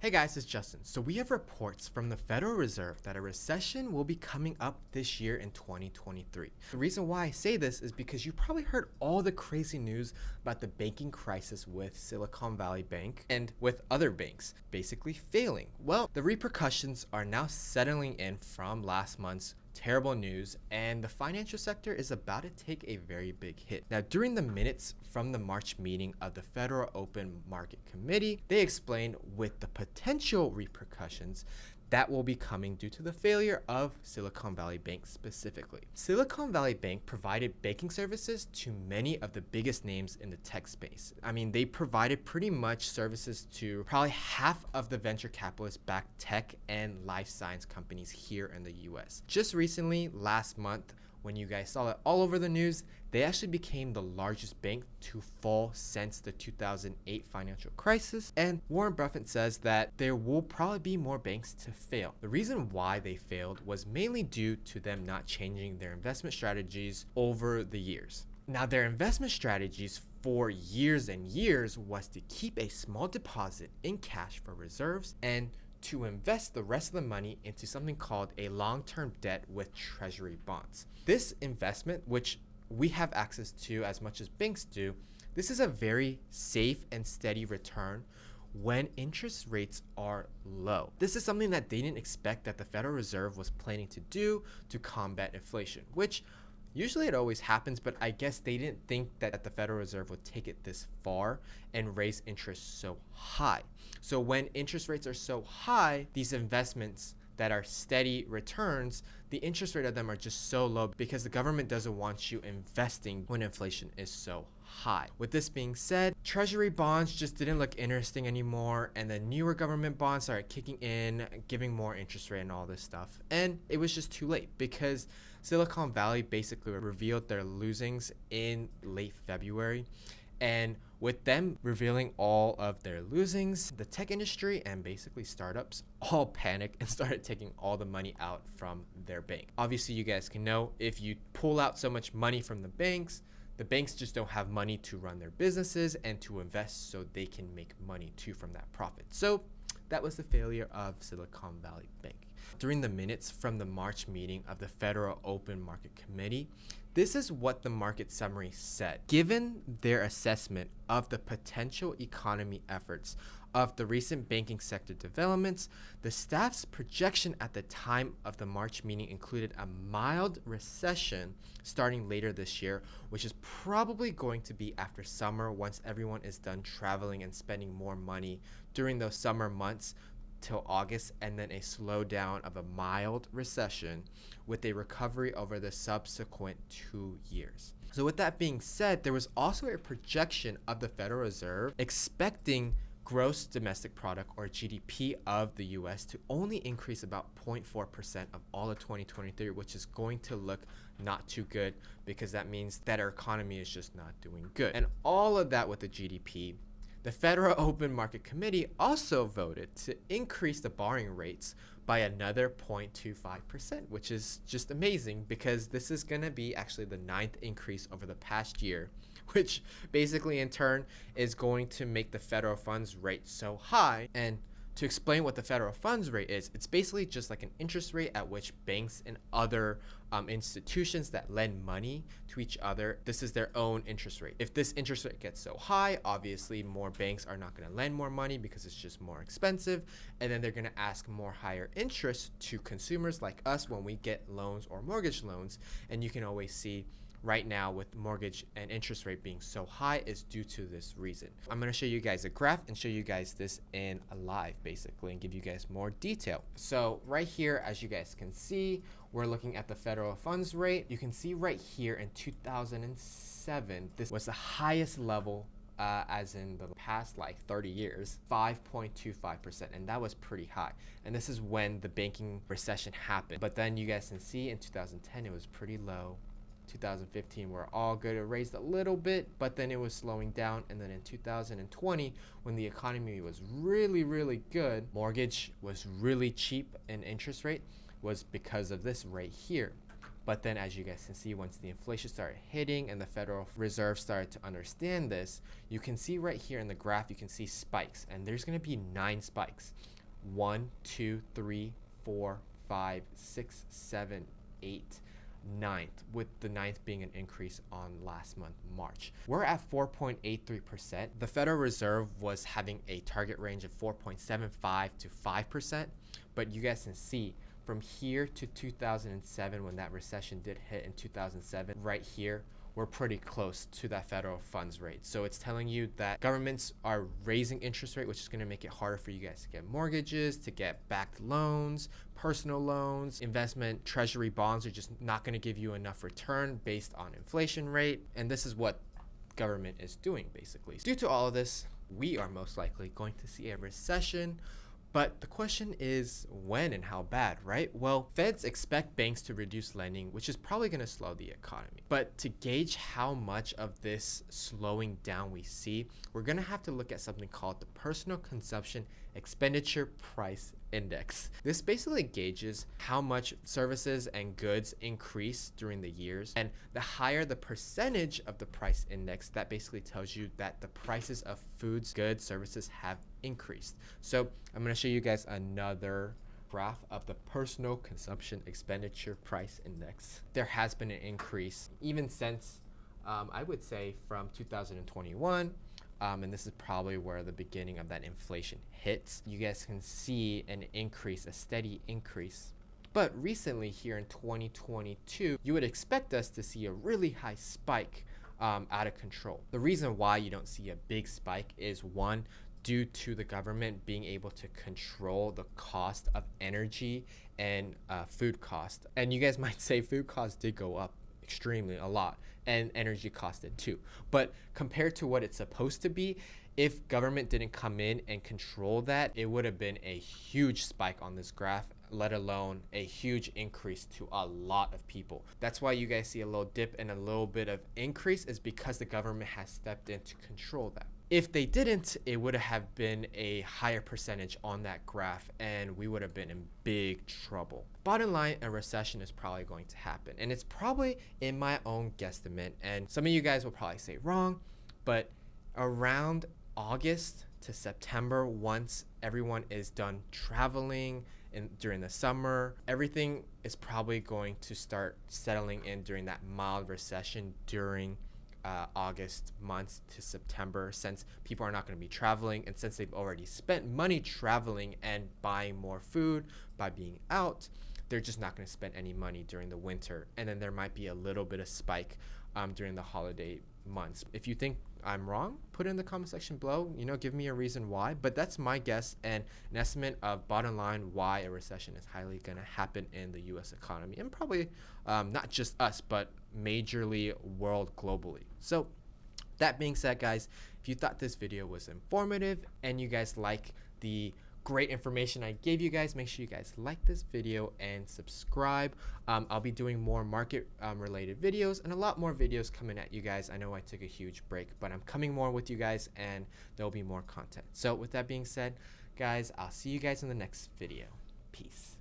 Hey guys, it's Justin. So we have reports from the Federal Reserve that a recession will be coming up this year in 2023. The reason why I say this is because you probably heard all the crazy news about the banking crisis with Silicon Valley Bank and with other banks basically failing. Well, the repercussions are now settling in from last month's terrible news, and the financial sector is about to take a very big hit. Now, during the minutes from the March meeting of the Federal Open Market Committee, they explained with the potential repercussions that will be coming due to the failure of Silicon Valley Bank specifically. Silicon Valley Bank provided banking services to many of the biggest names in the tech space. I mean, they provided pretty much services to probably half of the venture capitalist-backed tech and life science companies here in the US. Just recently, last month, when you guys saw it all over the news, they actually became the largest bank to fall since the 2008 financial crisis. And Warren Buffett says that there will probably be more banks to fail. The reason why they failed was mainly due to them not changing their investment strategies over the years. Now, their investment strategies for years and years was to keep a small deposit in cash for reserves and to invest the rest of the money into something called a long-term debt with treasury bonds. This investment, which we have access to as much as banks do, this is a very safe and steady return when interest rates are low. This is something that they didn't expect that the Federal Reserve was planning to do to combat inflation, which usually it always happens, but I guess they didn't think that the Federal Reserve would take it this far and raise interest so high. So when interest rates are so high, these investments that are steady returns, the interest rate of them are just so low because the government doesn't want you investing when inflation is so high. With this being said, treasury bonds just didn't look interesting anymore, and the newer government bonds started kicking in, giving more interest rate and all this stuff. And it was just too late because Silicon Valley basically revealed their losings in late February. And with them revealing all of their losings, the tech industry and basically startups all panicked and started taking all the money out from their bank. Obviously, you guys can know if you pull out so much money from the banks just don't have money to run their businesses and to invest so they can make money too from that profit. So that was the failure of Silicon Valley Bank. During the minutes from the March meeting of the Federal Open Market Committee, this is what the market summary said. Given their assessment of the potential economy efforts of the recent banking sector developments, the staff's projection at the time of the March meeting included a mild recession starting later this year, which is probably going to be after summer once everyone is done traveling and spending more money during those summer months till August, and then a slowdown of a mild recession with a recovery over the subsequent 2 years. So with that being said, there was also a projection of the Federal Reserve expecting gross domestic product or GDP of the US to only increase about 0.4% of all of 2023, which is going to look not too good because that means that our economy is just not doing good. And all of that with the GDP, the Federal Open Market Committee also voted to increase the borrowing rates by another 0.25%, which is just amazing because this is going to be actually the 9th increase over the past year, which basically in turn is going to make the federal funds rate so high. And to explain what the federal funds rate is, it's basically just like an interest rate at which banks and other institutions that lend money to each other, this is their own interest rate. If this interest rate gets so high, obviously more banks are not going to lend more money because it's just more expensive, and then they're going to ask more higher interest to consumers like us when we get loans or mortgage loans. And you can always see right now with mortgage and interest rate being so high is due to this reason. I'm going to show you guys a graph and show you guys this in a live basically and give you guys more detail. So right here, as you guys can see, we're looking at the federal funds rate. You can see right here in 2007, this was the highest level as in the past like 30 years, 5.25%, and that was pretty high. And this is when the banking recession happened. But then you guys can see in 2010, it was pretty low. 2015 we're all good. It raised a little bit, but then it was slowing down. And then in 2020, when the economy was really good, mortgage was really cheap and interest rate was because of this right here. But then as you guys can see, once the inflation started hitting and the Federal Reserve started to understand this, you can see right here in the graph, you can see spikes, and there's going to be 9 spikes. 1, 2, 3, 4, 5, 6, 7, 8, ninth, with the ninth being an increase on last month, March. We're at 4.83%. The Federal Reserve was having a target range of 4.75 to 5%, but you guys can see from here to 2007, when that recession did hit in 2007, right here, we're pretty close to that federal funds rate. So it's telling you that governments are raising interest rate, which is going to make it harder for you guys to get mortgages, to get backed loans, personal loans, investment treasury bonds are just not going to give you enough return based on inflation rate. And this is what government is doing basically. Due to all of this, we are most likely going to see a recession. But the question is when and how bad, right? Well, feds expect banks to reduce lending, which is probably going to slow the economy. But to gauge how much of this slowing down we see, we're going to have to look at something called the Personal Consumption Expenditure Price Index. This basically gauges how much services and goods increase during the years, and the higher the percentage of the price index, that basically tells you that the prices of foods, goods, services have increased. So I'm going to show you guys another graph of the Personal Consumption Expenditure Price Index. There has been an increase even since I would say from 2021. And this is probably where the beginning of that inflation hits. You guys can see an increase, a steady increase. But recently here in 2022, you would expect us to see a really high spike out of control. The reason why you don't see a big spike is, one, due to the government being able to control the cost of energy and food cost. And you guys might say food costs did go up extremely a lot, and energy costed too. But compared to what it's supposed to be, if government didn't come in and control that, it would have been a huge spike on this graph, let alone a huge increase to a lot of people. That's why you guys see a little dip and a little bit of increase, is because the government has stepped in to control that. If they didn't, it would have been a higher percentage on that graph, and we would have been in big trouble. Bottom line, a recession is probably going to happen, and it's probably in my own guesstimate, and some of you guys will probably say wrong, but around August to September, once everyone is done traveling during the summer, everything is probably going to start settling in during that mild recession during August months to September, since people are not going to be traveling, and since they've already spent money traveling and buying more food by being out, they're just not going to spend any money during the winter. And then there might be a little bit of spike during the holiday months. If you think I'm wrong, put it in the comment section below, give me a reason why. But that's my guess and an estimate of, bottom line, why a recession is highly going to happen in the US economy, and probably not just us, but majorly world globally. So that being said, guys, if you thought this video was informative and you guys like the great information I gave you guys, make sure you guys like this video and subscribe. I'll be doing more market related videos and a lot more videos coming at you guys. I know I took a huge break, but I'm coming more with you guys, and there'll be more content. So with that being said, guys, I'll see you guys in the next video. Peace.